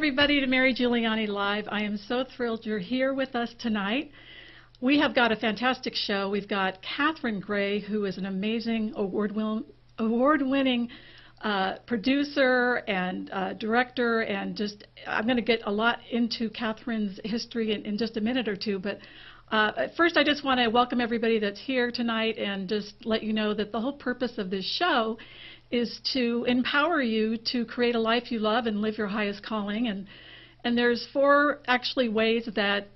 everybody to Mary Giuliani Live. I am so thrilled you're here with us tonight. We have got a fantastic show. We've got Catherine Gray, who is an amazing award-winning producer and director, and just I'm going to get a lot into Catherine's history in just a minute or two. But first, I just want to welcome everybody that's here tonight and just let you know that the whole purpose of this show is to empower you to create a life you love and live your highest calling. And there's four actually ways that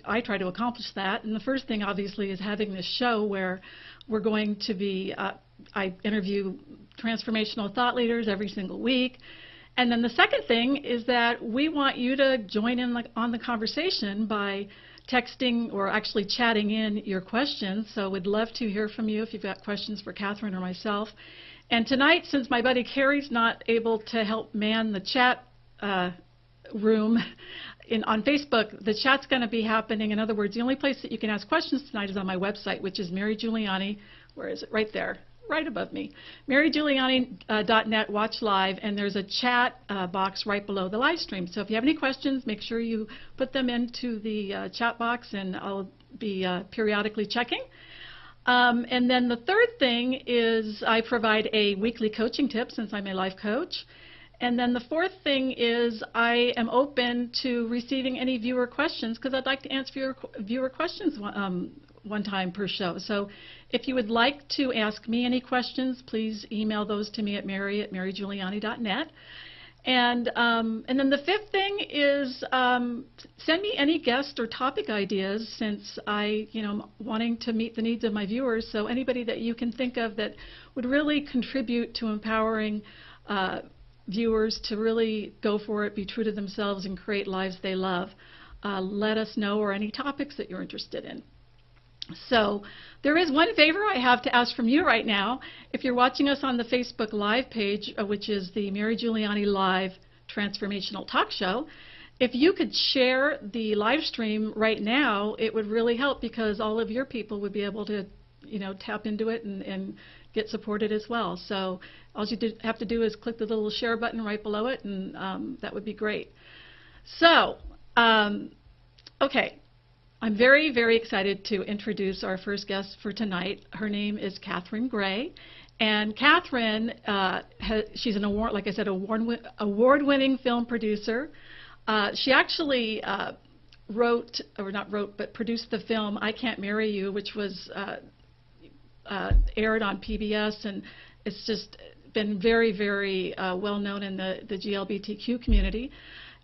I try to accomplish that. And the first thing, obviously, is having this show where we're going to be, I interview transformational thought leaders every single week. And then the second thing is that we want you to join in on the conversation by texting or actually chatting in your questions. So we'd love to hear from you if you've got questions for Catherine or myself. And tonight, since my buddy Carrie's not able to help man the chat room on Facebook, the chat's going to be happening. In other words, the only place that you can ask questions tonight is on my website, which is Mary Giuliani. Where is it? Right there, right above me. MaryGiuliani.net, watch live, and there's a chat box right below the live stream. So if you have any questions, make sure you put them into the chat box, and I'll be periodically checking. And then the third thing is I provide a weekly coaching tip since I'm a life coach. And then the fourth thing is I am open to receiving any viewer questions because I'd like to answer viewer questions one time per show. So if you would like to ask me any questions, please email those to me at marygiuliani.net. And then the fifth thing is send me any guest or topic ideas, since I'm wanting to meet the needs of my viewers. So anybody that you can think of that would really contribute to empowering viewers to really go for it, be true to themselves, and create lives they love, let us know, or any topics that you're interested in. So there is one favor I have to ask from you right now. If you're watching us on the Facebook Live page, which is the Mary Giuliani Live Transformational Talk Show, if you could share the live stream right now, it would really help, because all of your people would be able to, tap into it and get supported as well. So all you have to do is click the little share button right below it, and that would be great. So, okay. I'm very, very excited to introduce our first guest for tonight. Her name is Catherine Gray, and Catherine, she's an award-winning film producer. She actually produced the film "I Can't Marry You," which was aired on PBS, and it's just been very, very well known in the GLBTQ community.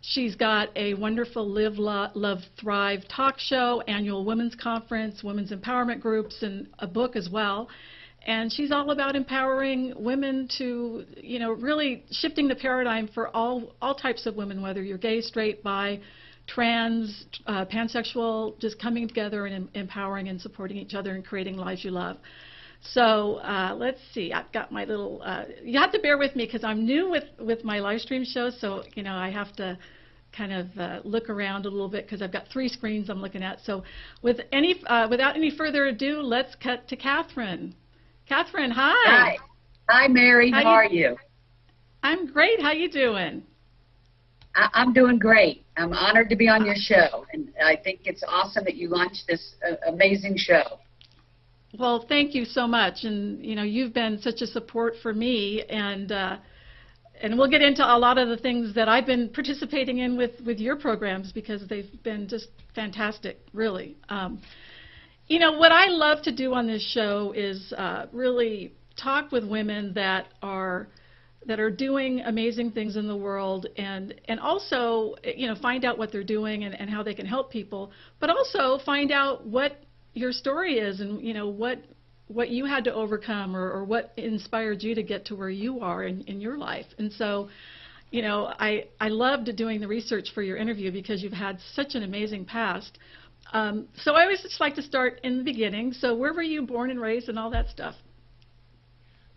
She's got a wonderful Live, Love, Thrive talk show, annual women's conference, women's empowerment groups, and a book as well. And she's all about empowering women to, really shifting the paradigm for all types of women, whether you're gay, straight, bi, trans, pansexual, just coming together and empowering and supporting each other and creating lives you love. So let's see. I've got my little. You have to bear with me because I'm new with my live stream show. So I have to kind of look around a little bit because I've got 3 screens I'm looking at. So without any further ado, let's cut to Catherine. Catherine, hi. Hi, Mary. How are you? I'm great. How you doing? I'm doing great. I'm honored to be on your show, and I think it's awesome that you launched this amazing show. Well, thank you so much, and you've been such a support for me, and we'll get into a lot of the things that I've been participating in with your programs, because they've been just fantastic, really. What I love to do on this show is really talk with women that are doing amazing things in the world, and also find out what they're doing and how they can help people, but also find out what your story is, and what you had to overcome, or what inspired you to get to where you are in your life. And so I loved doing the research for your interview because you've had such an amazing past. So I always just like to start in the beginning. So where were you born and raised and all that stuff?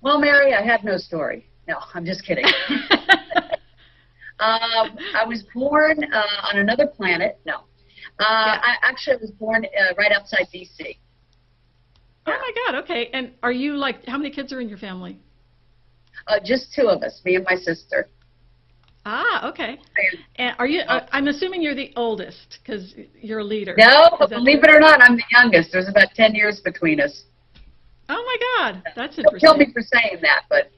Well, Mary, I have no story. No, I'm just kidding. I was born on another planet. No. I actually was born right outside D.C. Oh, my God. Okay. And are you how many kids are in your family? Just 2 of us, me and my sister. Ah, okay. And are you? I'm assuming you're the oldest because you're a leader. No, Is that believe true? it or not, I'm the youngest. There's about 10 years between us. Oh my God, that's Don't kill me interesting. for saying that, but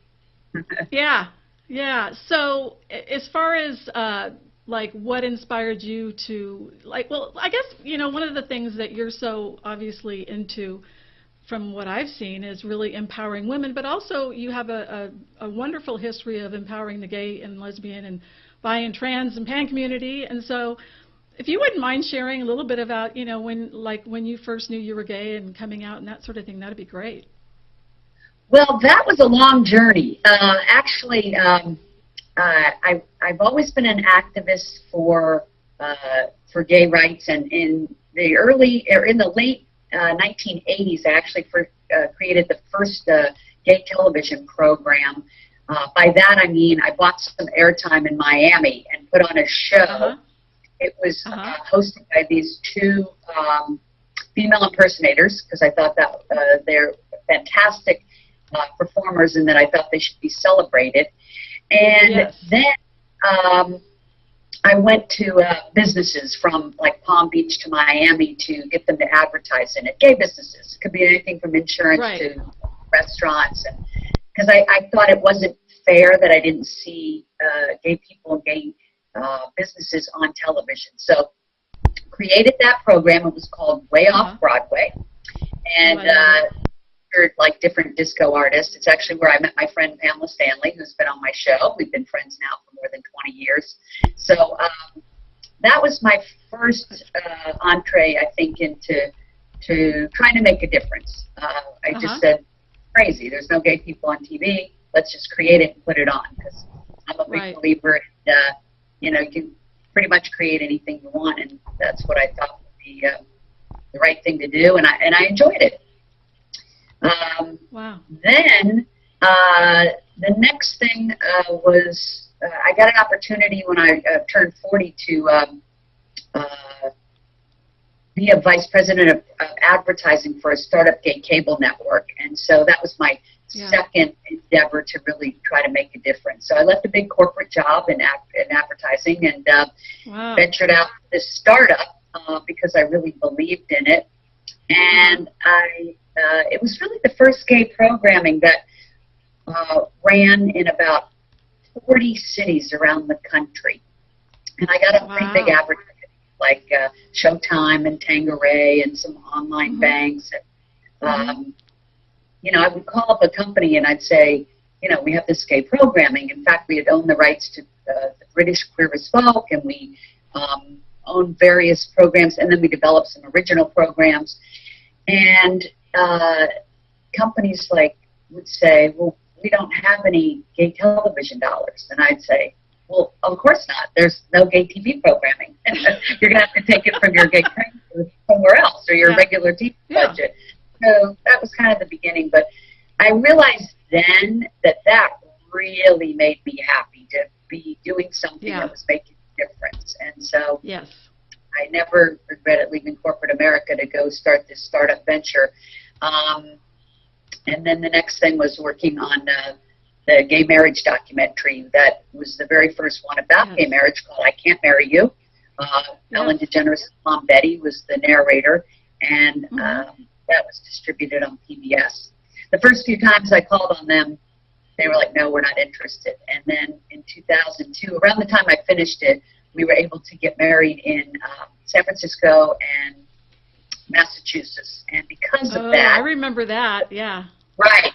Yeah, yeah. So as far as like what inspired you to like, well, I guess one of the things that you're so obviously into, from what I've seen, is really empowering women, but also you have a wonderful history of empowering the gay and lesbian and bi and trans and pan community. And so if you wouldn't mind sharing a little bit about, when you first knew you were gay and coming out and that sort of thing, that'd be great. well, that was a long journey. Actually, I've always been an activist for gay rights, and in the late 1980s, I actually created the first gay television program. By that I mean I bought some airtime in Miami and put on a show. Uh-huh. It was Uh-huh. hosted by these two female impersonators, because I thought that they're fantastic performers and that I thought they should be celebrated. And Yes. then I went to businesses from like Palm Beach to Miami to get them to advertise in it. Gay businesses. It could be anything from insurance Right. to restaurants. And because I thought it wasn't fair that I didn't see gay people and gay businesses on television. So created that program. It was called Way Uh-huh. Off Broadway. And Oh, I love featured like different disco artists. It's actually where I met my friend Pamela Stanley, who's been on my show. We've been friends now for more than 20 years. So that was my first entree, I think, into trying to make a difference. I Uh-huh. just said, crazy. There's no gay people on TV. Let's just create it and put it on. Because I'm a big Right. believer in, you can pretty much create anything you want, and that's what I thought would be the right thing to do, and I enjoyed it. Wow. Then the next thing was I got an opportunity when I turned 40 to be a vice president of advertising for a startup gay cable network, and so that was my Yeah. second endeavor to really try to make a difference. So I left a big corporate job in advertising and Wow. ventured out to this startup because I really believed in it, and it was really the first gay programming that ran in about 40 cities around the country. And I got a pretty big Wow. advertising like Showtime and Tangeray and some online Mhm. banks. I would call up a company and I'd say, we have this gay programming. In fact, we had owned the rights to the British Queer as Folk, and we owned various programs, and then we developed some original programs. And companies would say, well, we don't have any gay television dollars. And I'd say, well, of course not. There's no gay TV programming. You're going to have to take it from your gay programming somewhere else, or your Yeah. regular TV Yeah. budget. So that was kind of the beginning. But I realized then that really made me happy to be doing something Yeah. that was making a difference. And so Yes. I never regretted leaving corporate America to go start this startup venture. And then the next thing was working on the gay marriage documentary. That was the very first one about gay marriage, called I Can't Marry You. Ellen DeGeneres' mom, Betty, was the narrator, and that was distributed on PBS. The first few times I called on them, they were like, no, we're not interested. And then in 2002, around the time I finished it, we were able to get married in San Francisco and Massachusetts. And because of that... I remember that, yeah. Right.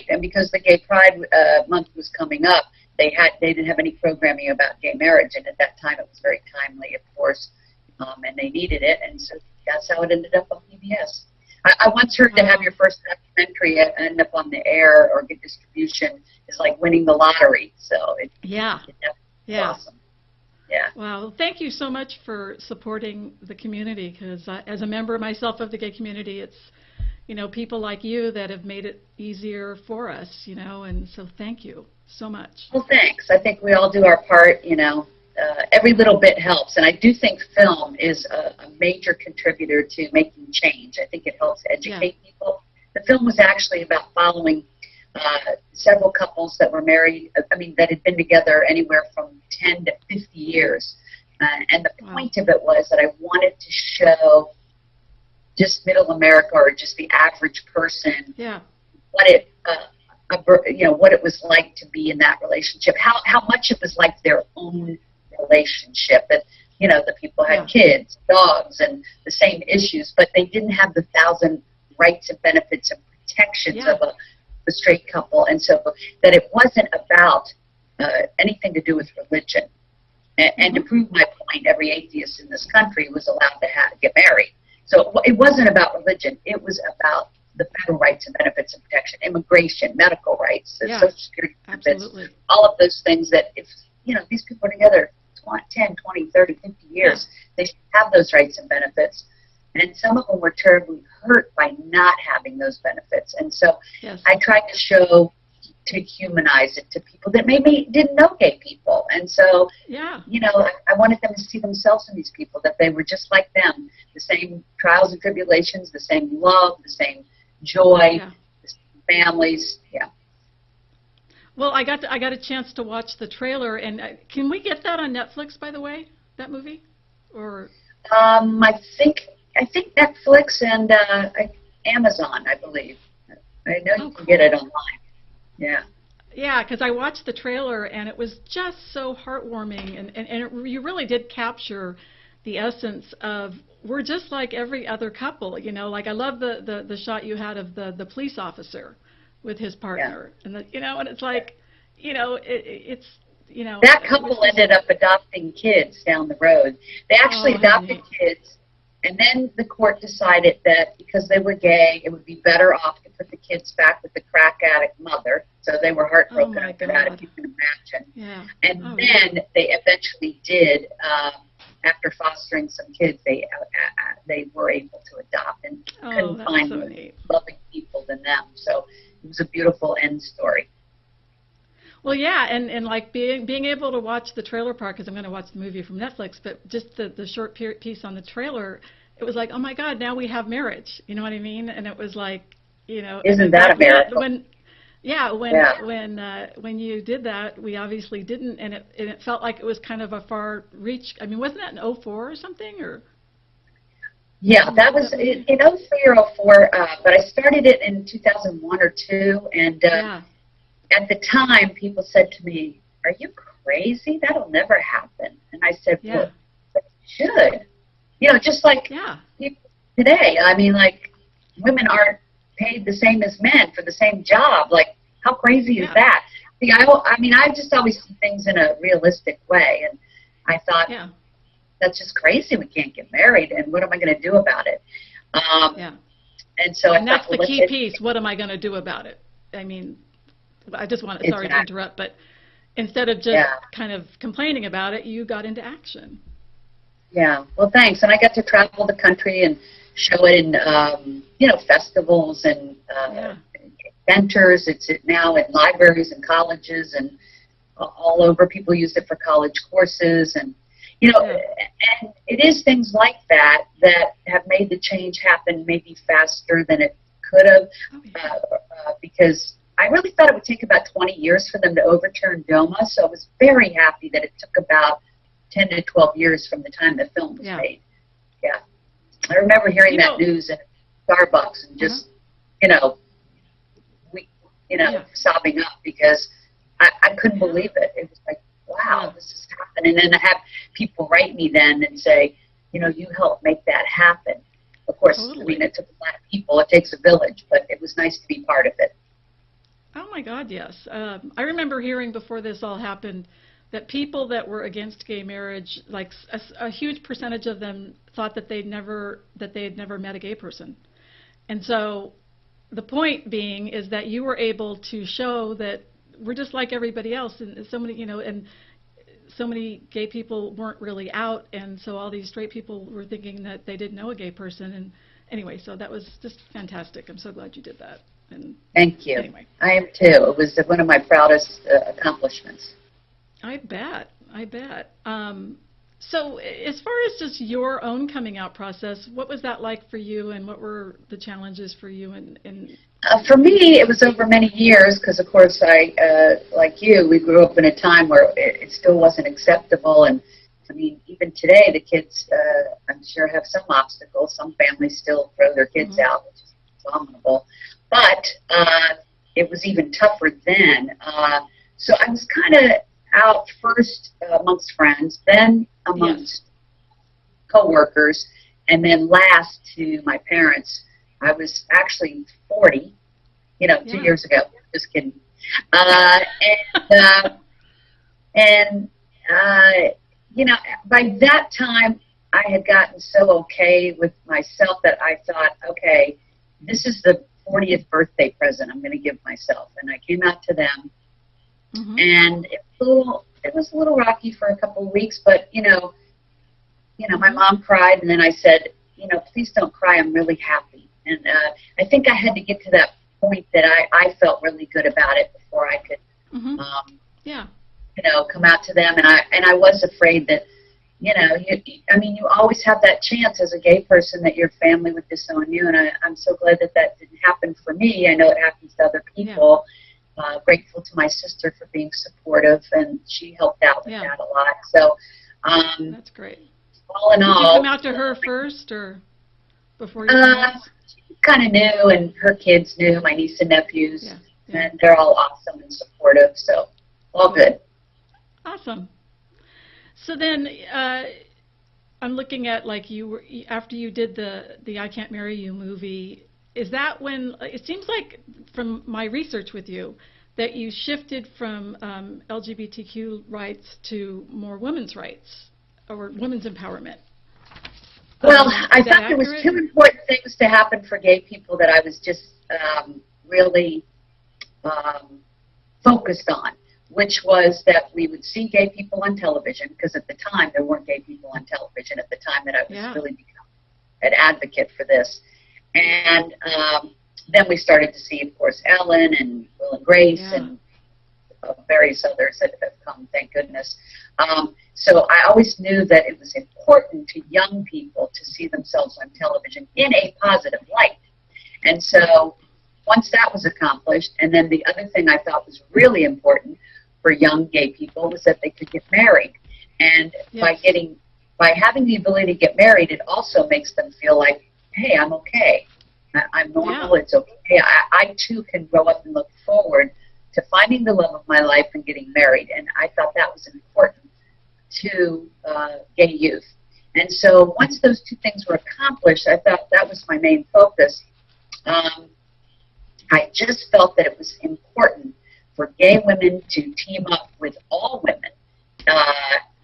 And because the Gay Pride Month was coming up, they didn't have any programming about gay marriage. And at that time, it was very timely, of course, and they needed it. And so that's how it ended up on PBS. I once heard to have your first documentary end up on the air or get distribution is like winning the lottery. So it's awesome. Yeah. Wow. Thank you so much for supporting the community, because as a member myself of the gay community, it's, people like you that have made it easier for us, and so thank you so much. Well, thanks. I think we all do our part, every little bit helps. And I do think film is a major contributor to making change. I think it helps educate people. The film was actually about following several couples that were married, that had been together anywhere from 10 to 50 years. And the point of it was that I wanted to show just middle America, or just the average person, what it, what it was like to be in that relationship, how much it was like their own relationship. And, the people had kids, dogs, and the same issues, but they didn't have the 1,000 rights and benefits and protections of a straight couple. And so that it wasn't about anything to do with religion. And to prove my point, every atheist in this country was allowed to get married. So it wasn't about religion. It was about the federal rights and benefits and protection, immigration, medical rights, the Social Security benefits, all of those things that if, these people are together 10, 20, 30, 50 years, they should have those rights and benefits. And some of them were terribly hurt by not having those benefits. And so I tried to humanize it to people that maybe didn't know gay people. And so, I wanted them to see themselves in these people, that they were just like them, the same trials and tribulations, the same love, the same joy, the same families. Well, I got a chance to watch the trailer, and can we get that on Netflix, by the way, that movie? Or I think Netflix and Amazon, I believe. I know you can get it online. Yeah, because I watched the trailer, and it was just so heartwarming, and you really did capture the essence of, we're just like every other couple, like I love the shot you had of the police officer with his partner, and and it's like, it's that couple ended up adopting kids down the road. They actually adopted kids, and then the court decided that because they were gay, it would be better off to put the kids back with the crack addict mother. So they were heartbroken after that, if you can imagine. And then they eventually did. After fostering some kids, they were able to adopt, and couldn't find more loving people than them. So it was a beautiful end story. Well, and like being able to watch the trailer part, because I'm going to watch the movie from Netflix, but just the short piece on the trailer, it was like, oh my God, now we have marriage. You know what I mean? And it was like, isn't that a miracle? When you did that, we obviously didn't, and it felt like it was kind of a far reach. I mean, wasn't that in '04 or something, or? Yeah, that was in '03 or '04, but I started it in 2001 or 2, and at the time, people said to me, "Are you crazy? That'll never happen." And I said, "Well, it should." Just like people today. I mean, like, women aren't paid the same as men for the same job. Like, how crazy is that? See, I just always see things in a realistic way, and I thought, that's just crazy. We can't get married, and what am I going to do about it? And so that's the key piece. What am I going to do about it? I mean, I just want to, sorry to interrupt, but instead of just kind of complaining about it, you got into action. Yeah, well, thanks. And I got to travel the country and show it in, festivals and centers. It's now in libraries and colleges and all over. People use it for college courses. And, and it is things like that that have made the change happen maybe faster than it could have, because I really thought it would take about 20 years for them to overturn DOMA. So I was very happy that it took about 10 to 12 years from the time the film was made. Yeah. I remember hearing that news at Starbucks and just, sobbing up because I couldn't believe it. It was like, wow, this is happening. And then I have people write me then and say, you helped make that happen. Of course, I mean, it took a lot of people. It takes a village, but it was nice to be part of it. Oh, my God, yes. I remember hearing before this all happened that people that were against gay marriage, like a huge percentage of them thought that they had never met a gay person. And so the point being is that you were able to show that we're just like everybody else, and so many, and so many gay people weren't really out, and so all these straight people were thinking that they didn't know a gay person. And anyway, so that was just fantastic. I'm so glad you did that. And thank you. Anyway. I am too. It was one of my proudest accomplishments. I bet. So as far as just your own coming out process, what was that like for you, and what were the challenges for you? For me, it was over many years because, of course, like you, we grew up in a time where it still wasn't acceptable. And, I mean, even today, the kids, I'm sure, have some obstacles. Some families still throw their kids out, which is abominable. But it was even tougher then. So I was kind of out first amongst friends, then amongst coworkers, and then last to my parents. I was actually 40, 2 years ago. Just kidding. By that time, I had gotten so okay with myself that I thought, okay, this is the 40th birthday present I'm going to give myself. And I came out to them, and it was a little rocky for a couple of weeks, but, my mom cried, and then I said, please don't cry, I'm really happy. And I think I had to get to that point that I felt really good about it before I could, come out to them. And I was afraid that, you always have that chance as a gay person that your family would disown you. And I'm so glad that didn't happen for me. I know it happens to other people. Grateful to my sister for being supportive, and she helped out with that a lot. So that's great. All in all, did you come out to her first, or before you came out? She kind of knew, and her kids knew, my niece and nephews, and they're all awesome and supportive. So all good. Awesome. So then, I'm looking at after you did the I Can't Marry You movie. Is that when, it seems like from my research with you, that you shifted from LGBTQ rights to more women's rights or women's empowerment? Well, I thought there was two important things to happen for gay people that I was just really focused on, which was that we would see gay people on television, because at the time there weren't gay people on television at the time that I was really becoming an advocate for this. And then we started to see, of course, Ellen and Will and Grace and various others that have come, thank goodness. So I always knew that it was important to young people to see themselves on television in a positive light. And so once that was accomplished, and then the other thing I thought was really important for young gay people was that they could get married. And by having the ability to get married, it also makes them feel like, hey, I'm okay. I'm normal. It's okay. I too can grow up and look forward to finding the love of my life and getting married. And I thought that was important to gay youth. And so once those two things were accomplished, I thought that was my main focus. I just felt that it was important for gay women to team up with all women,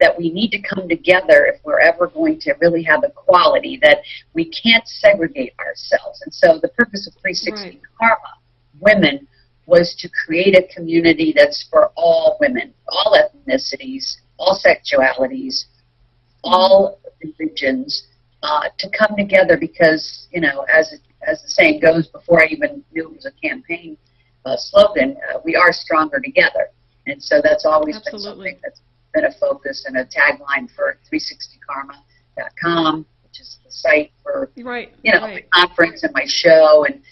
that we need to come together if we're ever going to really have equality, that we can't segregate ourselves. And so the purpose of 360 Karma Women was to create a community that's for all women, all ethnicities, all sexualities, all religions, to come together because, as the saying goes, before I even knew it was a campaign slogan, we are stronger together. And so that's always been something that's been a focus and a tagline for 360karma.com, which is the site for, the conference and my show. And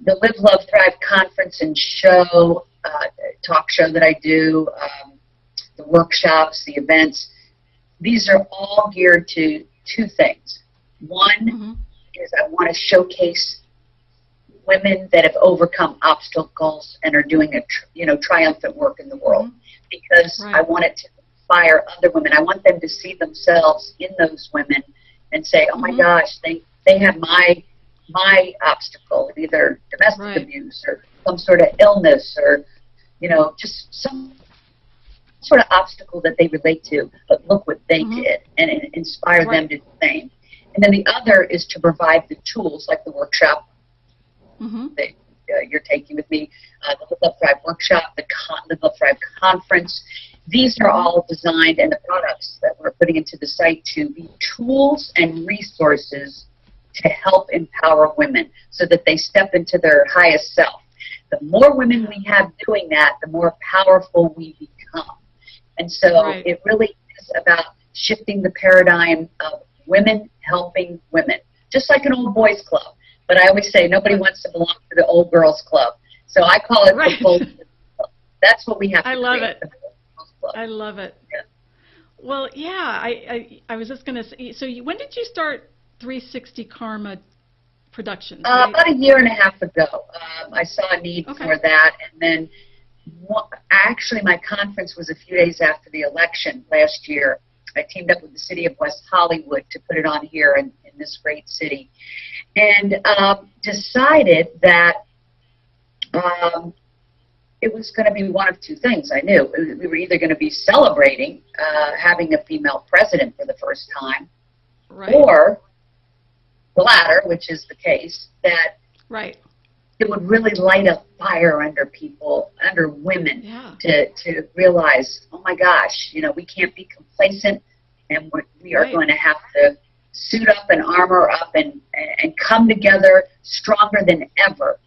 the Live, Love, Thrive conference and show, talk show that I do, the workshops, the events, these are all geared to two things. One is I want to showcase women that have overcome obstacles and are doing a triumphant work in the world, because I want it to inspire other women. I want them to see themselves in those women and say, oh my gosh, they have my obstacle, either domestic abuse or some sort of illness or, just some sort of obstacle that they relate to, but look what they did, and inspire them to do the same. And then the other is to provide the tools, like the workshop that you're taking with me, the Live, Love, Thrive workshop, the Live, Love, Thrive conference. These are all designed, and the products that we're putting into the site, to be tools and resources to help empower women so that they step into their highest self. The more women we have doing that, the more powerful we become. And so it really is about shifting the paradigm of women helping women, just like an old boys club. But I always say nobody wants to belong to the old girls club. So I call it the bold club. That's what we have to I love create, it. I love it. Yeah. Well, yeah, I was just going to say, so when did you start 360 Karma Productions? Right? About a year and a half ago. I saw a need for that, and then actually my conference was a few days after the election last year. I teamed up with the city of West Hollywood to put it on here in this great city, and decided that it was going to be one of two things. I knew we were either going to be celebrating having a female president for the first time, or the latter, which is the case, that it would really light a fire under people, under women, to realize, oh my gosh, you know, we can't be complacent, and we are going to have to suit up and armor up and come together stronger than ever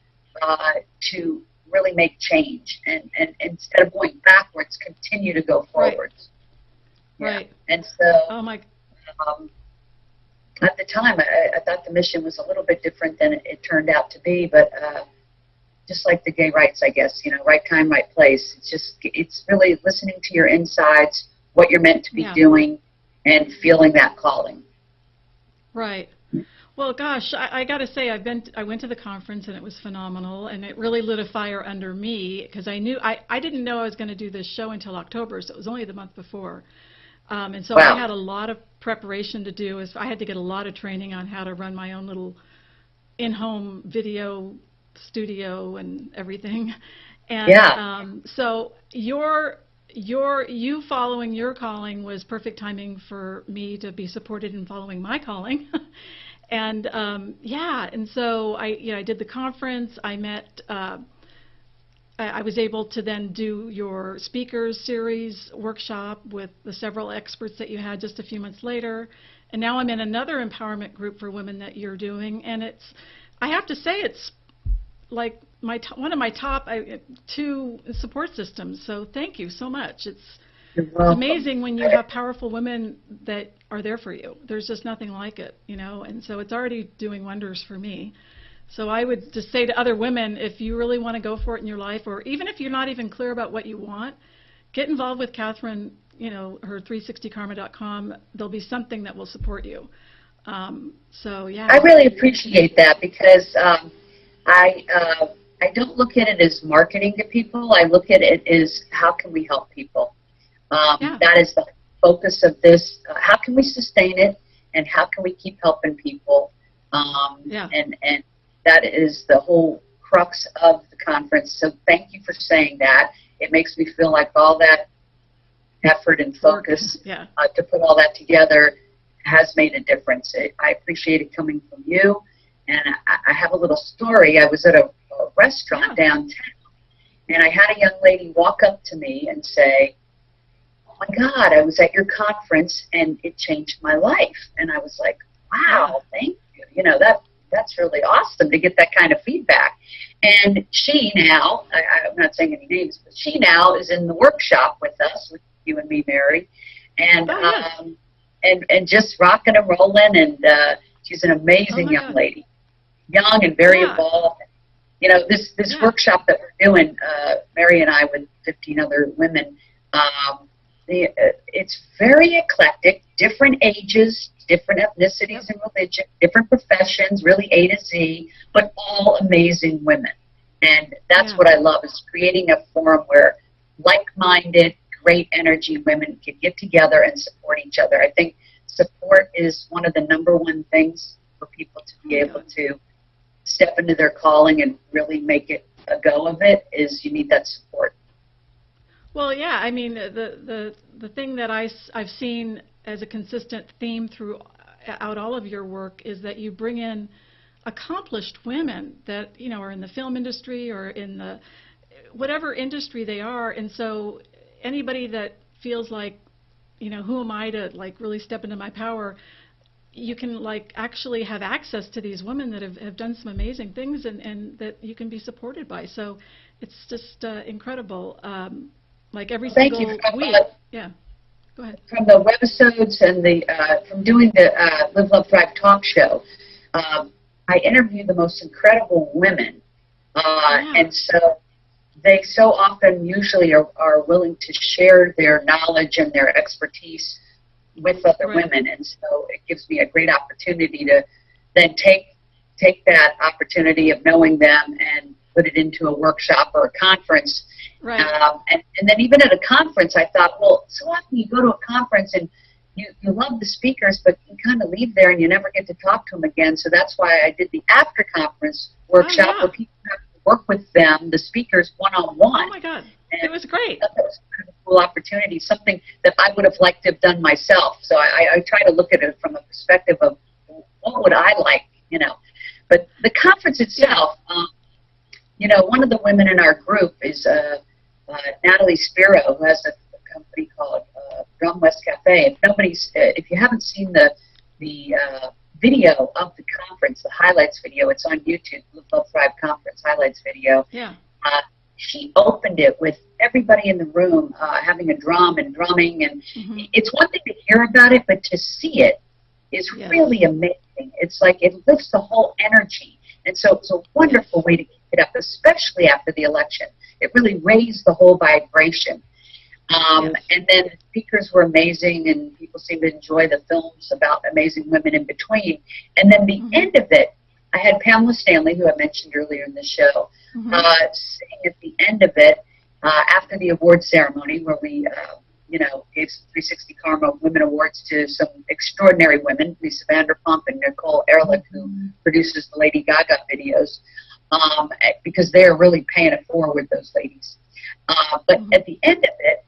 to really make change, and instead of going backwards, continue to go forwards. Right. And so, oh my. At the time, I thought the mission was a little bit different than it turned out to be, but just like the gay rights, I guess, you know, right time, right place. It's really listening to your insides, what you're meant to be doing, and feeling that calling. Right. Well, gosh, I got to say, I went to the conference and it was phenomenal, and it really lit a fire under me because I didn't know I was going to do this show until October, so it was only the month before. And so I had a lot of preparation to do. I had to get a lot of training on how to run my own little in-home video studio and everything. And so you following your calling was perfect timing for me to be supported in following my calling. And and so I did the conference. I met. I was able to then do your speakers series workshop with the several experts that you had just a few months later. And now I'm in another empowerment group for women that you're doing. And I have to say, it's like one of my top 2 support systems. So thank you so much. It's amazing when you have powerful women that are there for you. There's just nothing like it, you know. And so it's already doing wonders for me. So I would just say to other women, if you really want to go for it in your life, or even if you're not even clear about what you want, get involved with Catherine, you know, her 360karma.com. There'll be something that will support you. I really appreciate that because I don't look at it as marketing to people. I look at it as how can we help people. That is the focus of this. How can we sustain it, and how can we keep helping people? And that is the whole crux of the conference. So thank you for saying that. It makes me feel like all that effort and focus to put all that together has made a difference. I appreciate it coming from you. And I have a little story. I was at a restaurant downtown, and I had a young lady walk up to me and say, oh my God, I was at your conference and it changed my life. And I was like, wow, thank you. You know, that's really awesome to get that kind of feedback. And she now, I'm not saying any names, but she now is in the workshop with us, with you and me, Mary, and and just rocking and rolling. And she's an amazing young lady, young and very involved. You know, this workshop that we're doing, Mary and I with 15 other women, it's very eclectic, different ages, different ethnicities and religion, different professions, really A to Z, but all amazing women. And that's what I love, is creating a forum where like-minded, great energy women can get together and support each other. I think support is one of the #1 things for people to be able to step into their calling and really make it a go of it, is you need that support. Well, yeah, I mean, the thing that I've seen as a consistent theme throughout all of your work is that you bring in accomplished women that, you know, are in the film industry or in the whatever industry they are. And so anybody that feels like, you know, who am I to like really step into my power, you can like actually have access to these women that have done some amazing things and that you can be supported by. So it's just incredible. Like every single week. Yeah. Go ahead. from the webisodes and from doing the Live, Love, Thrive talk show, I interview the most incredible women, and so they so often usually are willing to share their knowledge and their expertise with other women, and so it gives me a great opportunity to then take that opportunity of knowing them and put it into a workshop or a conference. Right. And then even at a conference, I thought, well, so often you go to a conference and you love the speakers, but you kind of leave there and you never get to talk to them again. So that's why I did the after-conference workshop where people have to work with them, the speakers, one-on-one. Oh, my God. It was great. That was kind of a cool opportunity, something that I would have liked to have done myself. So I try to look at it from a perspective of what would I like, you know. But the conference itself, you know, one of the women in our group is Natalie Spiro, who has a company called Drum West Cafe. If you haven't seen the video of the conference, the highlights video, it's on YouTube, Live, Love, Thrive Conference highlights video. Yeah. She opened it with everybody in the room having a drum and drumming, and it's one thing to hear about it, but to see it is really amazing. It's like it lifts the whole energy, and so it's a wonderful way to keep it up, especially after the election. It really raised the whole vibration. And then the speakers were amazing, and people seemed to enjoy the films about amazing women in between. And then the end of it, I had Pamela Stanley, who I mentioned earlier in the show, sing at the end of it after the award ceremony, where we, you know, gave some 360 Karma Women Awards to some extraordinary women, Lisa Vanderpump and Nicole Ehrlich, who produces the Lady Gaga videos, because they are really paying it forward, those ladies. But at the end of it,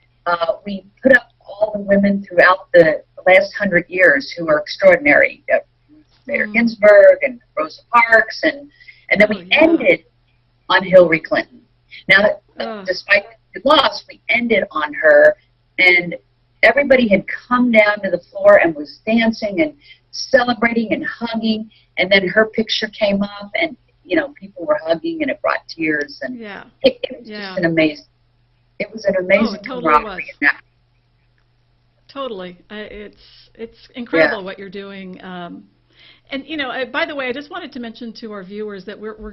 we put up all the women throughout the last 100 years who are extraordinary. Ruth Bader Ginsburg and Rosa Parks, and then we ended on Hillary Clinton. Now, despite the loss, we ended on her, and everybody had come down to the floor and was dancing and celebrating and hugging, and then her picture came up, and you know, people were hugging, and it brought tears, and it was just an amazing. It was an amazing camaraderie. Totally. It's incredible what you're doing. And you know, by the way, I just wanted to mention to our viewers that we're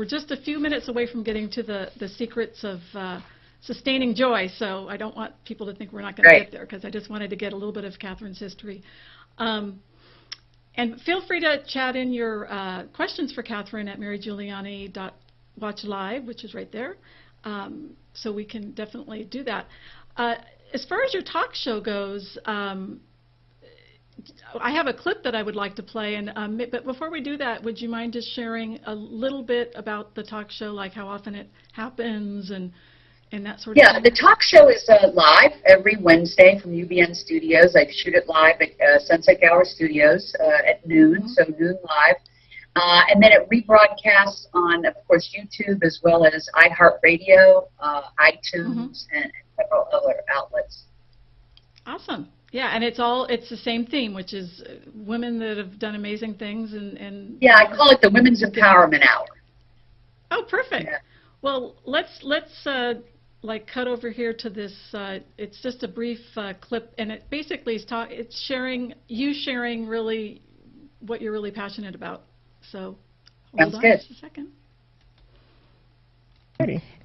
just a few minutes away from getting to the secrets of sustaining joy. So I don't want people to think we're not going to get there, because I just wanted to get a little bit of Catherine's history. And feel free to chat in your questions for Catherine at marygiuliani.watchlive, which is right there. So we can definitely do that. As far as your talk show goes, I have a clip that I would like to play, and but before we do that, would you mind just sharing a little bit about the talk show, like how often it happens and that sort of thing? Yeah, the talk show is live every Wednesday from UBN Studios. I shoot it live at Sunset Gower Studios at noon, so noon live. And then it rebroadcasts on, of course, YouTube, as well as iHeartRadio, iTunes, and several other outlets. Awesome. Yeah, and it's the same theme, which is women that have done amazing things. And yeah, I call it the Women's Empowerment Hour. Oh, perfect. Yeah. Well, let's like cut over here to this. It's just a brief clip, and it basically is it's sharing really what you're really passionate about. So hold on just a second.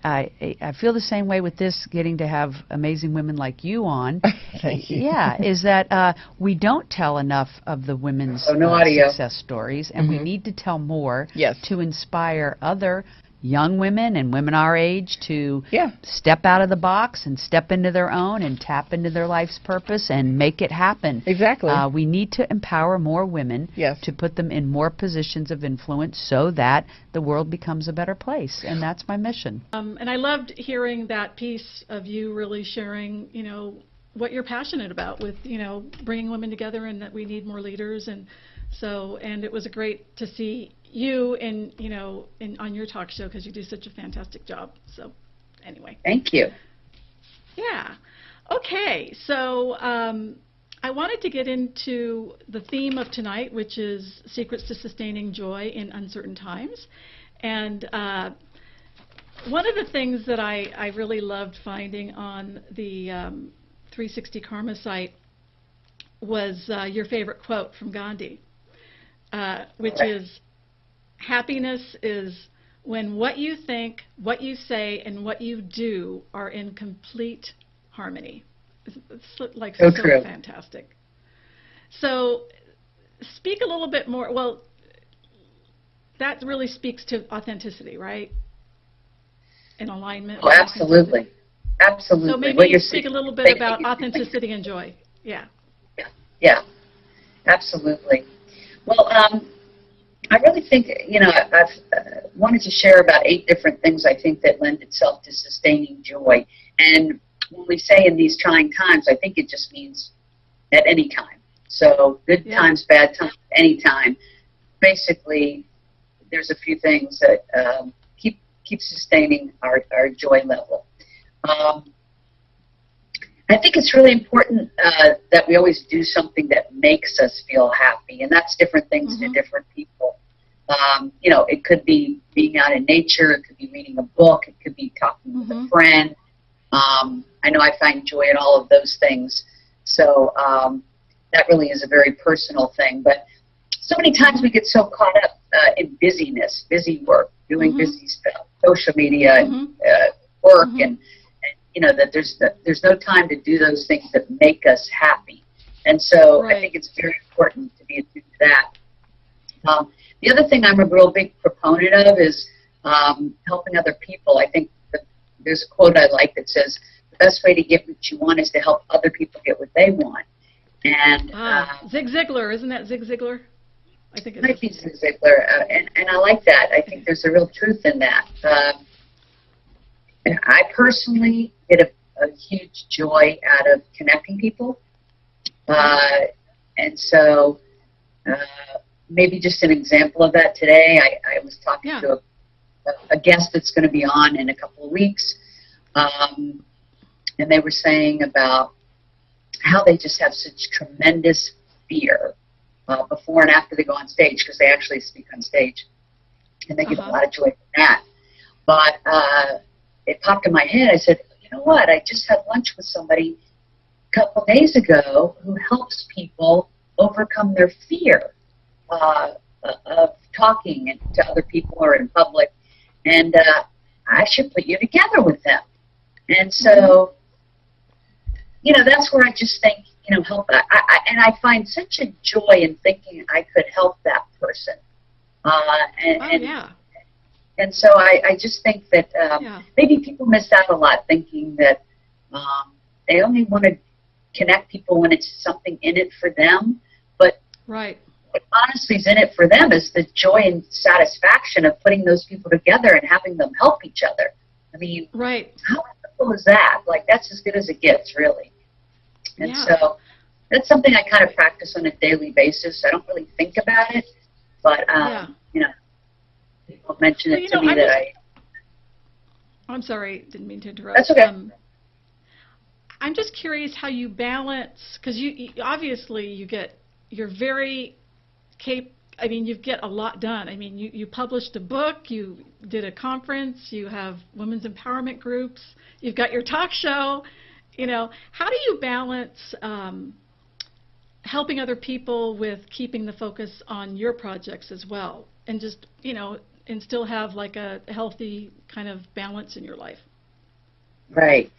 I feel the same way with this, getting to have amazing women like you on. Thank you. Yeah, is that we don't tell enough of the women's success stories, and we need to tell more to inspire other young women and women our age to step out of the box and step into their own and tap into their life's purpose and make it happen. Exactly. We need to empower more women to put them in more positions of influence so that the world becomes a better place, and that's my mission. And I loved hearing that piece of you really sharing, you know, what you're passionate about with, you know, bringing women together, and that we need more leaders. And so, and it was great to see you on your talk show, because you do such a fantastic job. So anyway. Thank you. Yeah. Okay. So I wanted to get into the theme of tonight, which is secrets to sustaining joy in uncertain times. And one of the things that I really loved finding on the 360 Karma site was your favorite quote from Gandhi, which is, "Happiness is when what you think, what you say, and what you do are in complete harmony." It's like so fantastic. So speak a little bit more. Well, that really speaks to authenticity, right? In alignment. Oh, absolutely. Absolutely. So maybe you speak a little bit about authenticity and joy. Yeah. Yeah. Absolutely. Well, I really think, I've wanted to share about 8 different things I think that lend itself to sustaining joy. And when we say in these trying times, I think it just means at any time. So good times, bad times, any time. Basically, there's a few things that keep sustaining our joy level. I think it's really important that we always do something that makes us feel happy, and that's different things to different people. It could be being out in nature, it could be reading a book, it could be talking with a friend. I know I find joy in all of those things. So that really is a very personal thing. But so many times we get so caught up in busyness, busy work, doing busy stuff, social media, and work, and that there's no time to do those things that make us happy. And so I think it's very important to be attuned to that. The other thing I'm a real big proponent of is helping other people. I think there's a quote I like that says, "The best way to get what you want is to help other people get what they want." And Zig Ziglar, isn't that Zig Ziglar? I think it might be Zig Ziglar, and I like that. I think there's a real truth in that. I personally get a huge joy out of connecting people, and so maybe just an example of that today. I was talking to a guest that's going to be on in a couple of weeks, and they were saying about how they just have such tremendous fear before and after they go on stage, because they actually speak on stage, and they get a lot of joy from that. But it popped in my head. I said, you know what? I just had lunch with somebody a couple of days ago who helps people overcome their fear of talking to other people or in public, and I should put you together with them. And so, that's where I just think, help. And I find such a joy in thinking I could help that person. And so I just think that maybe people miss out a lot thinking that they only want to connect people when it's something in it for them. But what honestly is in it for them is the joy and satisfaction of putting those people together and having them help each other. I mean, how simple is that? Like, that's as good as it gets, really. And so that's something I kind of practice on a daily basis. I don't really think about it, but, people mention it to me that I'm sorry, didn't mean to interrupt. That's okay. I'm just curious how you balance, because you obviously you're very you get a lot done. I mean, you published a book, you did a conference, you have women's empowerment groups, you've got your talk show. How do you balance helping other people with keeping the focus on your projects as well, and just, and still have like a healthy kind of balance in your life? Right.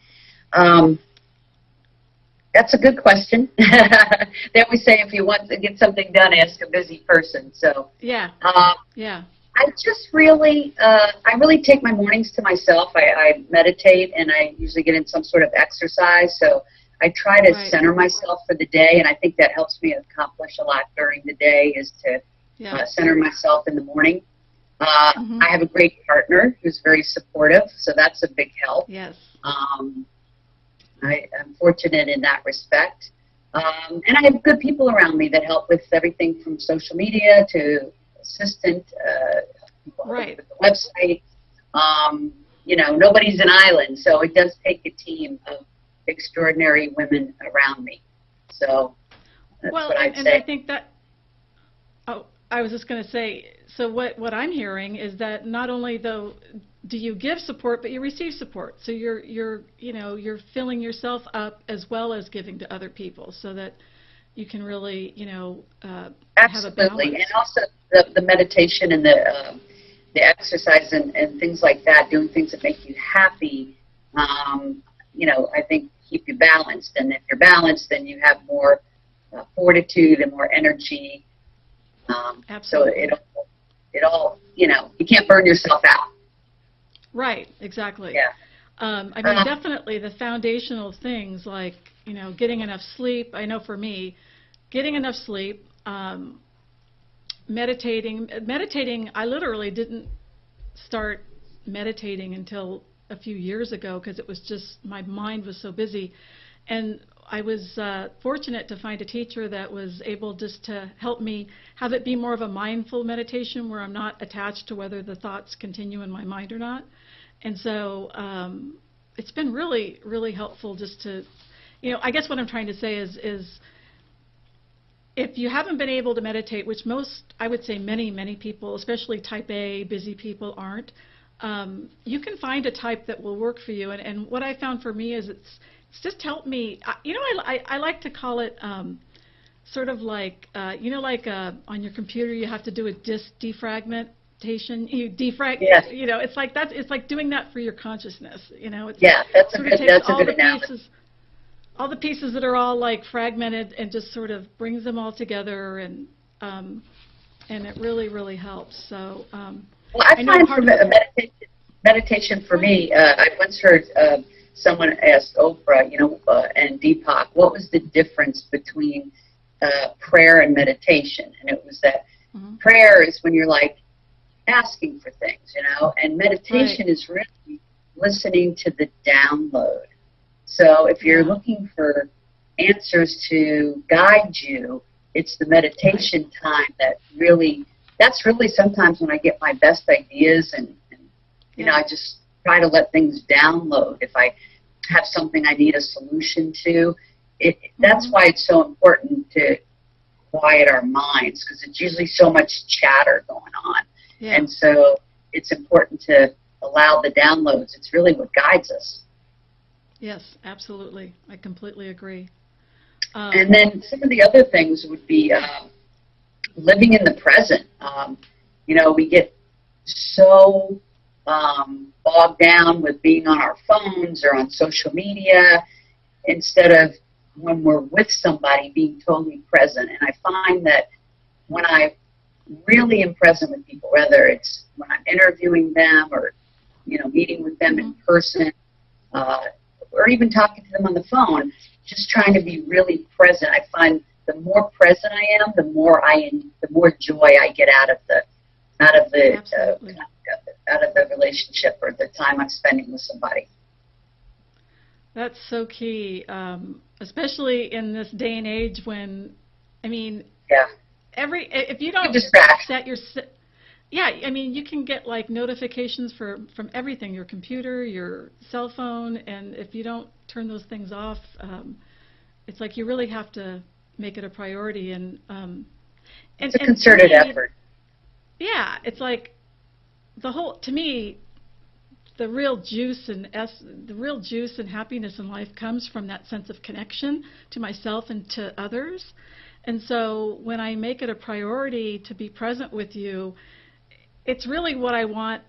That's a good question. They always say if you want to get something done, ask a busy person. So I just really, I really take my mornings to myself. I meditate, and I usually get in some sort of exercise. So I try to center myself for the day, and I think that helps me accomplish a lot during the day, is to center myself in the morning. I have a great partner who's very supportive, so that's a big help. Yes. I'm fortunate in that respect. And I have good people around me that help with everything from social media to assistant, people with the website. Nobody's an island, so it does take a team of extraordinary women around me. So that's what I'd say. I think that, I was just going to say, so what I'm hearing is that not only, though, do you give support, but you receive support. So you're filling yourself up as well as giving to other people, so that you can really, have a balance. And also the meditation and the exercise and things like that, doing things that make you happy, I think keep you balanced. And if you're balanced, then you have more fortitude and more energy. Absolutely. So it all, you can't burn yourself out. Right, exactly. Yeah. Definitely the foundational things like, getting enough sleep. I know for me, getting enough sleep, meditating. I literally didn't start meditating until a few years ago because it was just, my mind was so busy. And I was fortunate to find a teacher that was able just to help me have it be more of a mindful meditation where I'm not attached to whether the thoughts continue in my mind or not. And so it's been really, really helpful just to, I guess what I'm trying to say is if you haven't been able to meditate, which I would say many people, especially type A, busy people aren't, you can find a type that will work for you. And what I found for me is it's just helped me, I like to call it sort of like, on your computer you have to do a disk defragmentation. You defrag, yes. It's like that. It's like doing that for your consciousness. It's that's a good analogy. All the pieces that are all like fragmented and just sort of brings them all together, and it really, really helps. So I find for meditation for me, I once heard someone ask Oprah, and Deepak, what was the difference between prayer and meditation? And it was that prayer is when you're like asking for things, and meditation is really listening to the download. So if you're looking for answers to guide you, it's the meditation time that's really sometimes when I get my best ideas, and I just try to let things download. If I have something I need a solution to, that's why it's so important to quiet our minds, because it's usually so much chatter going on. Yeah. And so it's important to allow the downloads. It's really what guides us. Yes, absolutely. I completely agree. And then some of the other things would be living in the present. We get so bogged down with being on our phones or on social media instead of when we're with somebody being totally present. And I find that when I really am present with people, whether it's when I'm interviewing them or, meeting with them in person, or even talking to them on the phone, just trying to be really present. I find the more present I am, the more joy I get out of the relationship or the time I'm spending with somebody. That's so key, especially in this day and age when, if you don't set your, you can get like notifications from everything, your computer, your cell phone, and if you don't turn those things off, it's like you really have to make it a priority. And it's a concerted effort. Yeah, it's like to me, the real juice and happiness in life comes from that sense of connection to myself and to others. And so when I make it a priority to be present with you, it's really what I want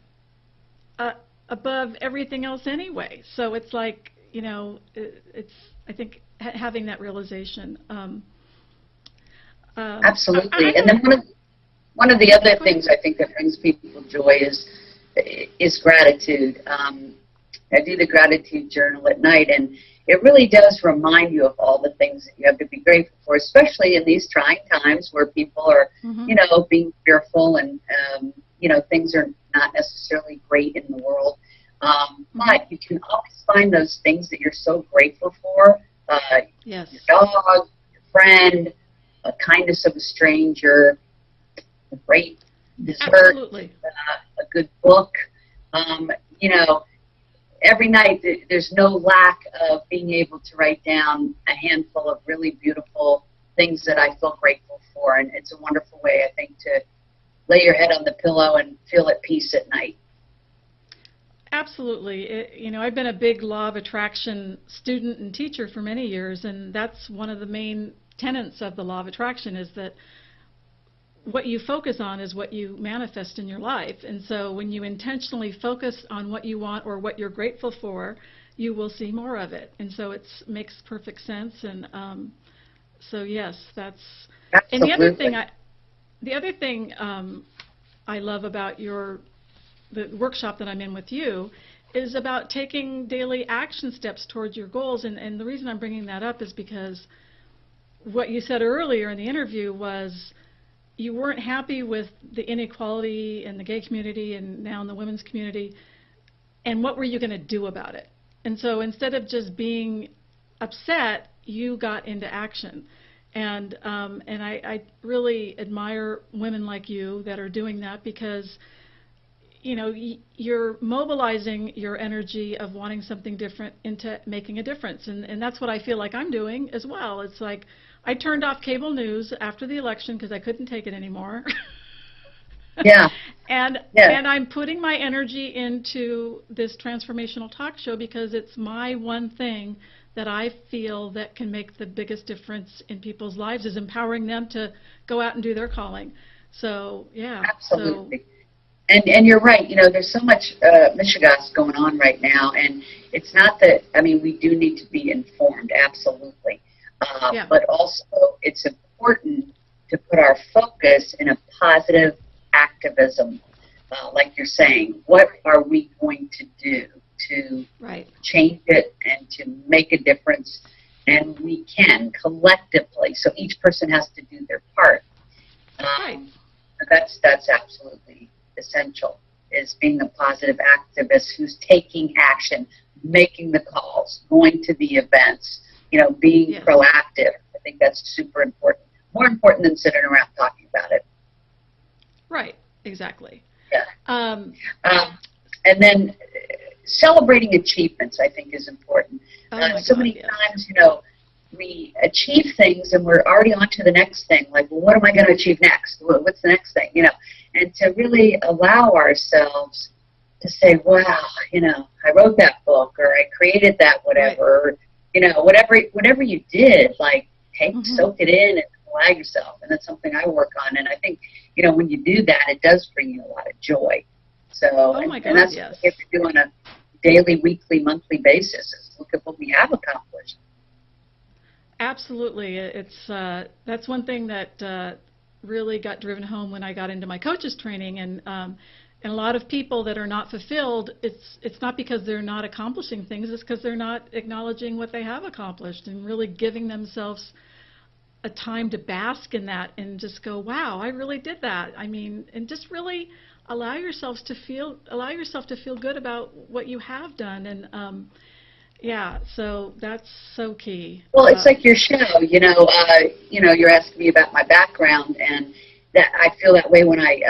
above everything else anyway. So it's like, it's, I think, having that realization. Absolutely. And then one of the other things I think that brings people joy is gratitude. I do the gratitude journal at night, and it really does remind you of all the things that you have to be grateful for, especially in these trying times where people are, being fearful and, things are not necessarily great in the world. But you can always find those things that you're so grateful for. Yes. Your dog, your friend, a kindness of a stranger, a great dessert, a good book. Every night there's no lack of being able to write down a handful of really beautiful things that I feel grateful for. And it's a wonderful way, I think, to lay your head on the pillow and feel at peace at night. Absolutely. I've been a big law of attraction student and teacher for many years, and that's one of the main tenets of the law of attraction, is that what you focus on is what you manifest in your life. And so when you intentionally focus on what you want or what you're grateful for, you will see more of it. And so it makes perfect sense. And so yes, that's. Absolutely. And the other thing I love about the workshop that I'm in with you is about taking daily action steps towards your goals. And the reason I'm bringing that up is because what you said earlier in the interview was you weren't happy with the inequality in the gay community and now in the women's community, and what were you going to do about it? And so instead of just being upset, you got into action. And I really admire women like you that are doing that, because you're mobilizing your energy of wanting something different into making a difference. And that's what I feel like I'm doing as well. It's like I turned off cable news after the election because I couldn't take it anymore. Yeah. And I'm putting my energy into this transformational talk show because it's my one thing that I feel that can make the biggest difference in people's lives, is empowering them to go out and do their calling. So, yeah. Absolutely. And you're right, there's so much mishigas going on right now, and it's not that, we do need to be informed, absolutely. But also it's important to put our focus in a positive activism, like you're saying. What are we going to do to change it and to make a difference? And we can collectively, so each person has to do their part. That's absolutely essential, is being a positive activist who's taking action, making the calls, going to the events, being proactive. I think that's super important. More important than sitting around talking about it. Right, exactly. Yeah. And then celebrating achievements, I think, is important. So many times, we achieve things and we're already on to the next thing. Like, well, what am I going to achieve next? What's the next thing? And to really allow ourselves to say, wow, I wrote that book, or I created that whatever, whatever you did, like soak it in and allow yourself. And that's something I work on. And I think, when you do that, it does bring you a lot of joy. So, and that's what we have to do on a daily, weekly, monthly basis, is look at what we have accomplished. Absolutely. That's one thing that really got driven home when I got into my coaches training, and a lot of people that are not fulfilled, it's not because they're not accomplishing things, it's because they're not acknowledging what they have accomplished and really giving themselves a time to bask in that and just go, wow, I really did that. And just really allow yourself to feel good about what you have done. And so that's so key. Well, it's like your show, you're asking me about my background, and that I feel that way when I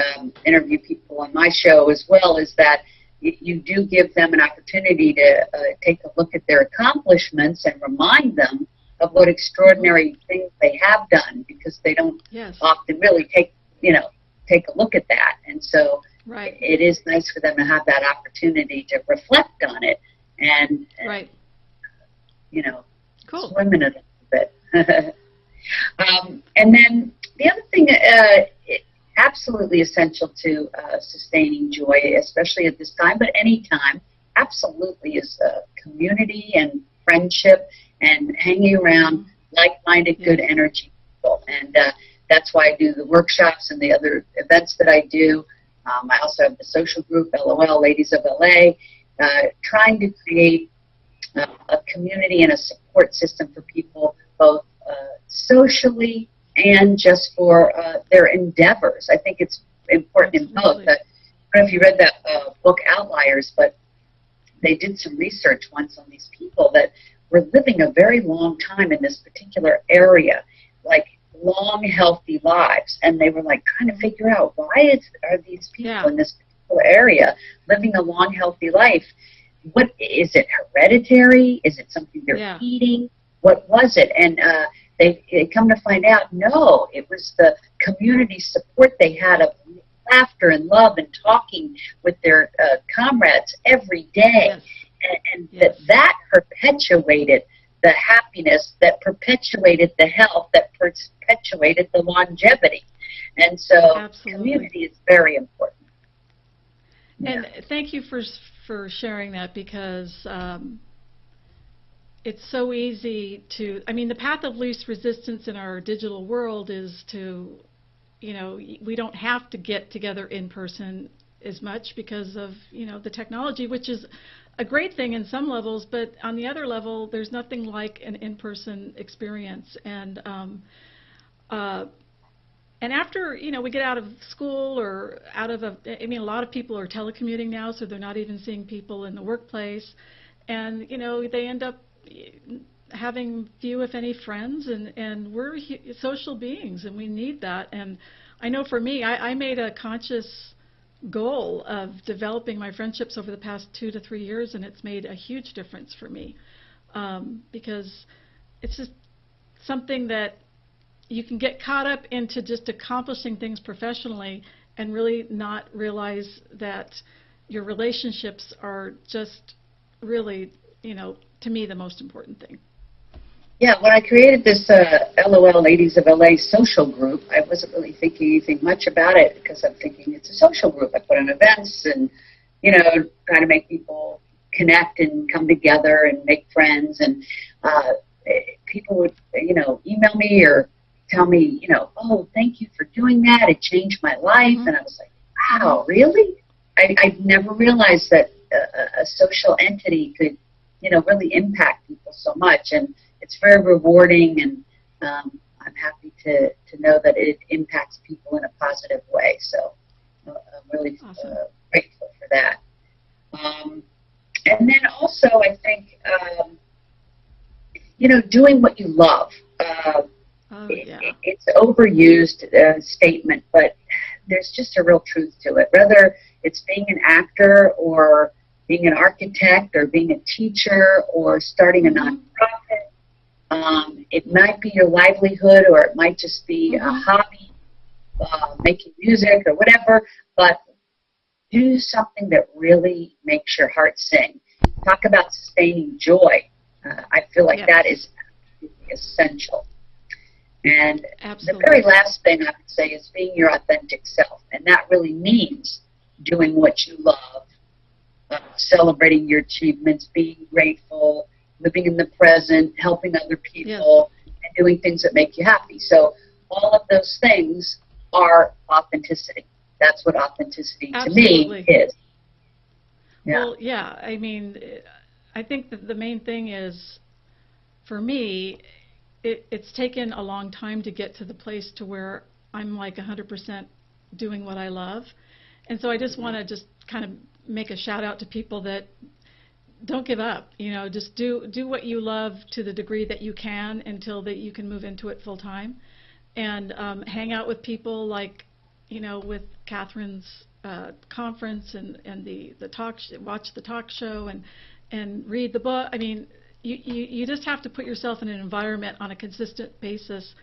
interview people on my show as well, is that you do give them an opportunity to take a look at their accomplishments and remind them of what extraordinary things they have done, because they don't often really take a look at that. And so it is nice for them to have that opportunity to reflect on it and swim in it a little bit. And then the other thing, absolutely essential to sustaining joy, especially at this time, but any time, absolutely, is community and friendship and hanging around like-minded, good energy people. And that's why I do the workshops and the other events that I do. I also have the social group, LOL, Ladies of LA, trying to create a community and a support system for people, both socially and just for their endeavors. I think it's important in both. I don't know if you read that book, Outliers, but they did some research once on these people that were living a very long time in this particular area, like long, healthy lives. And they were like trying to figure out, why are these people in this particular area living a long, healthy life? What is it, hereditary? Is it something they're eating? What was it? And they come to find out, no, it was the community support they had of laughter and love and talking with their comrades every day. Yes. And that perpetuated the happiness, that perpetuated the health, that perpetuated the longevity. And so Absolutely. Community is very important. And thank you for sharing that, because it's so easy to, I mean, the path of least resistance in our digital world is to, we don't have to get together in person as much because of, the technology, which is a great thing in some levels, but on the other level, there's nothing like an in-person experience. And after, we get out of school or out of a lot of people are telecommuting now, so they're not even seeing people in the workplace. And, they end up having few, if any, friends, and we're social beings, and we need that. And I know for me, I made a conscious goal of developing my friendships over the past 2 to 3 years, and it's made a huge difference for me, because it's just something that you can get caught up into just accomplishing things professionally and really not realize that your relationships are just really, to me, the most important thing. Yeah, when I created this LOL Ladies of LA social group, I wasn't really thinking anything much about it, because I'm thinking it's a social group. I put on events and, try to make people connect and come together and make friends. And people would, email me or tell me, oh, thank you for doing that. It changed my life. And I was like, wow, really? I never realized that a social entity could, really impact people so much. And it's very rewarding, and I'm happy to know that it impacts people in a positive way. So I'm really grateful for that. And then also, I think, doing what you love. It's overused statement, but there's just a real truth to it. Whether it's being an actor or being an architect or being a teacher or starting a nonprofit, it might be your livelihood, or it might just be a hobby, making music or whatever, but do something that really makes your heart sing. Talk about sustaining joy. I feel like that is essential. And the very last thing I would say is being your authentic self, and that really means doing what you love, celebrating your achievements, being grateful, living in the present, helping other people, and doing things that make you happy. So all of those things are authenticity. That's what authenticity to me is. Well, I mean, I think that the main thing is, for me, it's taken a long time to get to the place to where I'm like 100% doing what I love. And so I just want to just kind of make a shout out to people that don't give up. Just do what you love to the degree that you can until that you can move into it full time, and hang out with people like, with Catherine's conference and the talk, watch the talk show and read the book. I mean, you just have to put yourself in an environment on a consistent basis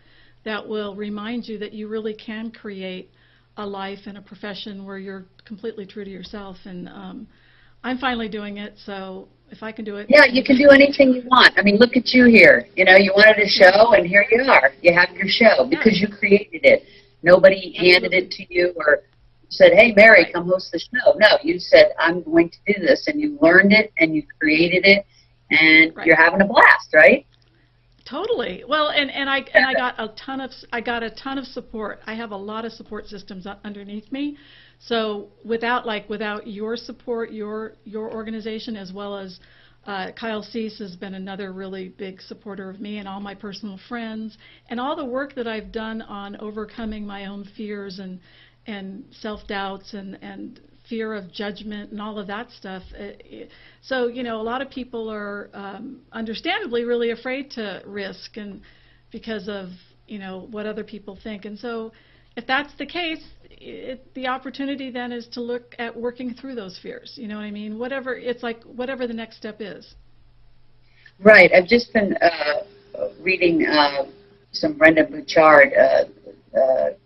that will remind you that you really can create a life and a profession where you're completely true to yourself. And I'm finally doing it, so if I can do it. Yeah, you can do anything you want. I mean, look at you here. You wanted a show, and here you are. You have your show because you created it. Nobody handed it to you or said, hey, Mary, come host the show. No, you said, I'm going to do this, and you learned it, and you created it, and you're having a blast, right? Totally. Well, and I got a ton of support. I have a lot of support systems underneath me. So without your support, your organization, as well as Kyle Cease has been another really big supporter of me, and all my personal friends, and all the work that I've done on overcoming my own fears and self-doubts and fear of judgment and all of that stuff. So, a lot of people are understandably really afraid to risk, and because of, what other people think. And so if that's the case, the opportunity then is to look at working through those fears. You know what I mean? Whatever the next step is. Right. I've just been reading some Brenda Bouchard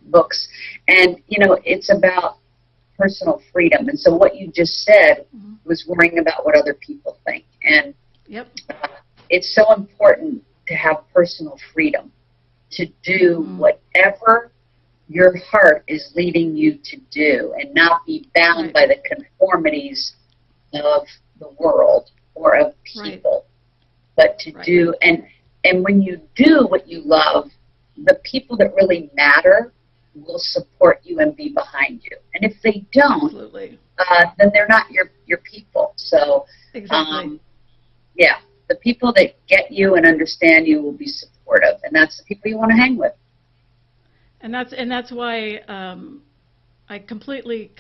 books, and it's about personal freedom. And so what you just said was worrying about what other people think. And it's so important to have personal freedom, to do whatever your heart is leading you to do and not be bound by the conformities of the world or of people, but to do, and when you do what you love, the people that really matter will support you and be behind you. And if they don't, then they're not your people. So, the people that get you and understand you will be supportive, and that's the people you want to hang with. And that's why I completely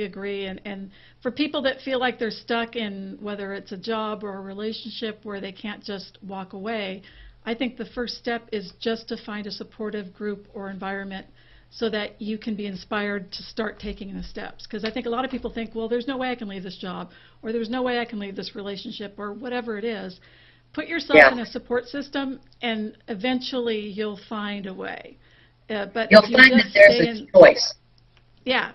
agree. And for people that feel like they're stuck in whether it's a job or a relationship where they can't just walk away, I think the first step is just to find a supportive group or environment so that you can be inspired to start taking the steps. Because I think a lot of people think, well, there's no way I can leave this job, or there's no way I can leave this relationship, or whatever it is. Put yourself in a support system, and eventually you'll find a way. But you'll find that there's a choice. Yeah,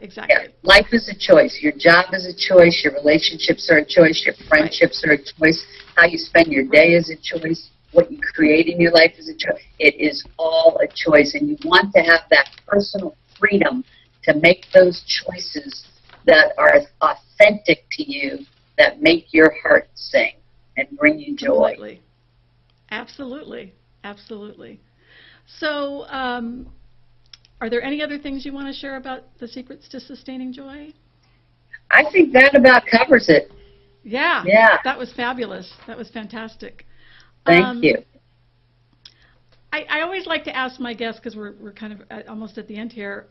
exactly. Yeah. Life is a choice. Your job is a choice. Your relationships are a choice. Your friendships are a choice. How you spend your day is a choice. What you create in your life is a choice. It is all a choice, and you want to have that personal freedom to make those choices that are authentic to you, that make your heart sing and bring you joy. Absolutely. So, are there any other things you want to share about the secrets to sustaining joy? I think that about covers it. Yeah. That was fabulous. That was fantastic. Thank you. I always like to ask my guests, because we're kind of almost at the end here,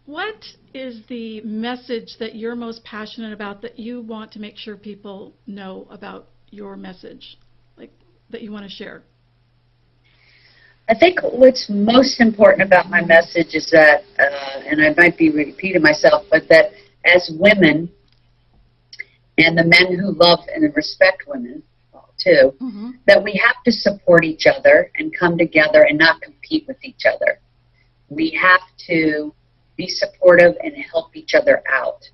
what is the message that you're most passionate about that you want to make sure people know about your message, like that you want to share? I think what's most important about my message is that, and I might be repeating myself, but that as women and the men who love and respect women too, that we have to support each other and come together and not compete with each other. We have to be supportive and help each other out.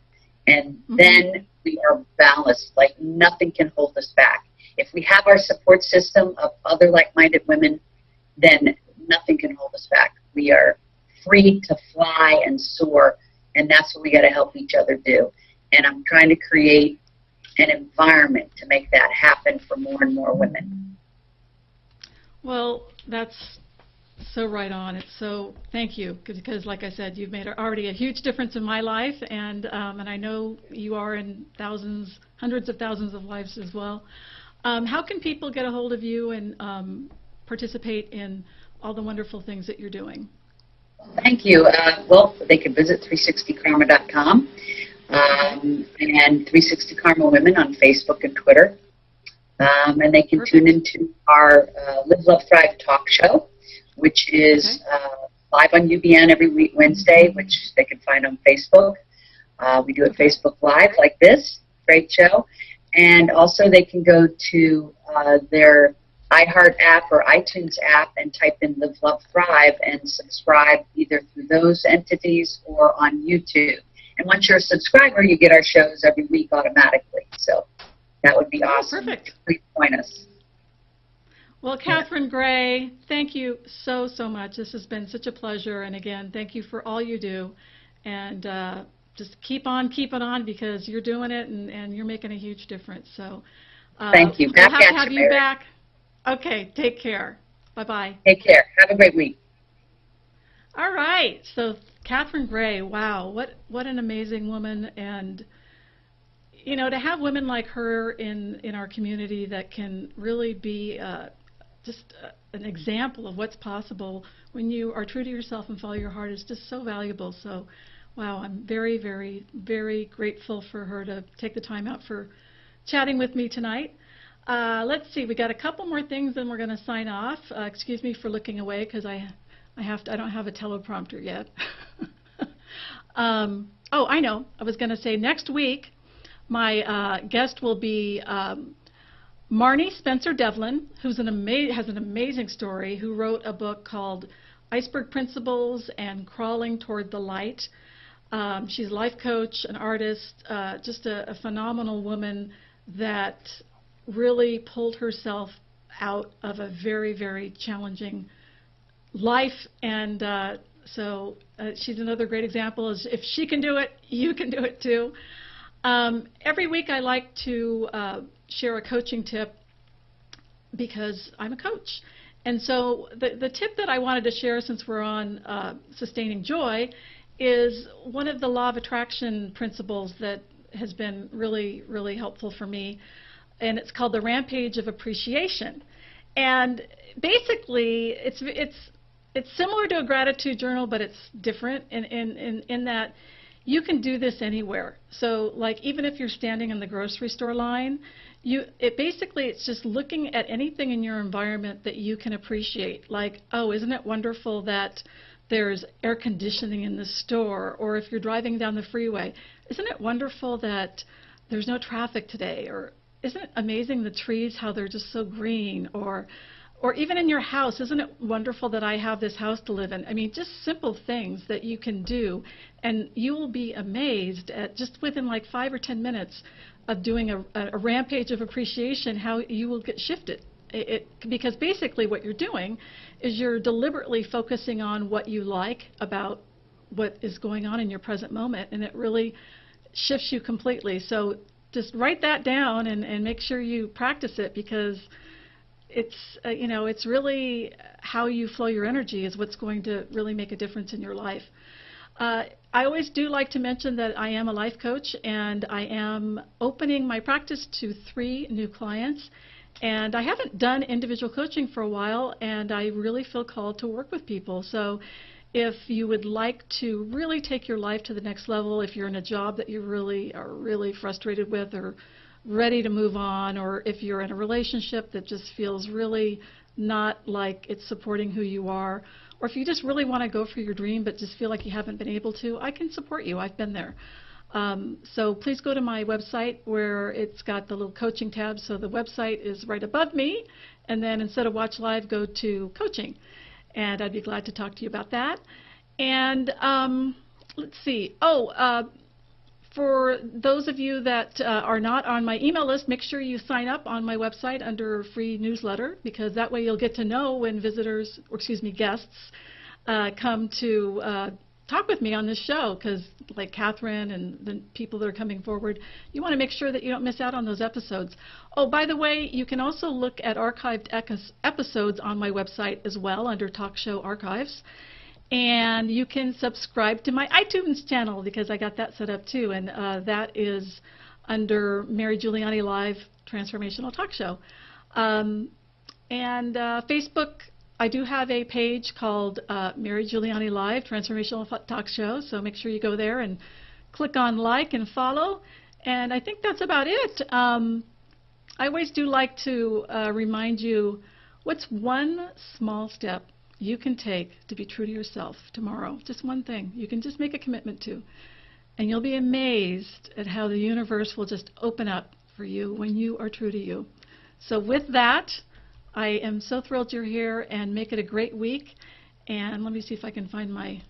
And then we are balanced, like nothing can hold us back. If we have our support system of other like-minded women, then nothing can hold us back. We are free to fly and soar, and that's what we got to help each other do. And I'm trying to create an environment to make that happen for more and more women. Well, that's so right on. It's so, thank you, because like I said, you've made already a huge difference in my life, and I know you are in thousands, hundreds of thousands of lives as well. How can people get a hold of you and participate in all the wonderful things that you're doing? Thank you. Well, they can visit 360karma.com. And 360 Karma Women on Facebook and Twitter. And they can tune into our Live, Love, Thrive talk show, which is live on UBN every Wednesday, which they can find on Facebook. We do it Facebook Live like this. Great show. And also they can go to their iHeart app or iTunes app and type in Live, Love, Thrive and subscribe either through those entities or on YouTube. And once you're a subscriber, you get our shows every week automatically. So that would be awesome. Perfect. Please join us. Well, Catherine Gray, thank you so much. This has been such a pleasure. And again, thank you for all you do. And just keep on keeping on, because you're doing it and you're making a huge difference. So thank you. We'll have to have you back. Okay, take care. Bye-bye. Take care. Have a great week. All right. So Catherine Gray, wow, what an amazing woman. And, you know, to have women like her in our community that can really be just an example of what's possible when you are true to yourself and follow your heart is just so valuable. So, wow, I'm very, very, very grateful for her to take the time out for chatting with me tonight. Let's see, we got a couple more things, then we're going to sign off. Excuse me for looking away, because I don't have a teleprompter yet. Oh, I know. I was going to say next week my guest will be Marnie Spencer Devlin, who's has an amazing story, who wrote a book called Iceberg Principles and Crawling Toward the Light. She's a life coach, an artist, just a phenomenal woman that really pulled herself out of a very, very challenging life. And so she's another great example. Is if she can do it, you can do it too. Every week I like to share a coaching tip because I'm a coach. And so the tip that I wanted to share, since we're on sustaining joy, is one of the law of attraction principles that has been really, really helpful for me. And it's called the rampage of appreciation. And basically, it's similar to a gratitude journal, but it's different in that you can do this anywhere. So, like, even if you're standing in the grocery store line, it's just looking at anything in your environment that you can appreciate. Like, oh, isn't it wonderful that there's air conditioning in the store? Or if you're driving down the freeway, isn't it wonderful that there's no traffic today? Or isn't it amazing the trees, how they're just so green? Or even in your house, isn't it wonderful that I have this house to live in? I mean, just simple things that you can do, and you will be amazed at just within like 5 or 10 minutes of doing a rampage of appreciation how you will get shifted. Because basically what you're doing is you're deliberately focusing on what you like about what is going on in your present moment, and it really shifts you completely. So just write that down and make sure you practice it, because it's really how you flow your energy is what's going to really make a difference in your life. I always do like to mention that I am a life coach, and I am opening my practice to 3 new clients. And I haven't done individual coaching for a while, and I really feel called to work with people. So if you would like to really take your life to the next level, if you're in a job that you really are really frustrated with or ready to move on, or if you're in a relationship that just feels really not like it's supporting who you are, or if you just really want to go for your dream but just feel like you haven't been able to, I can support you. I've been there. So please go to my website where it's got the little coaching tab. So the website is right above me, and then instead of Watch Live, go to coaching. And I'd be glad to talk to you about that. And let's see. For those of you that are not on my email list, make sure you sign up on my website under free newsletter, because that way you'll get to know when guests come to talk with me on this show, because like Catherine and the people that are coming forward, you want to make sure that you don't miss out on those episodes. Oh, by the way, you can also look at archived episodes on my website as well under Talk Show Archives. And you can subscribe to my iTunes channel, because I got that set up too, and that is under Mary Giuliani Live Transformational Talk Show. And Facebook, I do have a page called Mary Giuliani Live Transformational Talk Show, so make sure you go there and click on like and follow. And I think that's about it. I always do like to remind you, what's one small step you can take to be true to yourself tomorrow? Just one thing you can just make a commitment to, and you'll be amazed at how the universe will just open up for you when you are true to you. So with that, I am so thrilled you're here, and make it a great week. And let me see if I can find my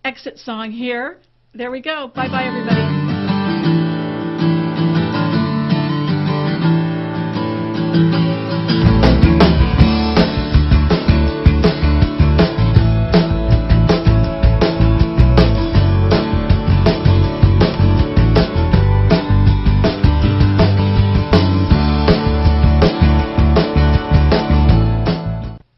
exit song here. There we go. Bye-bye, everybody.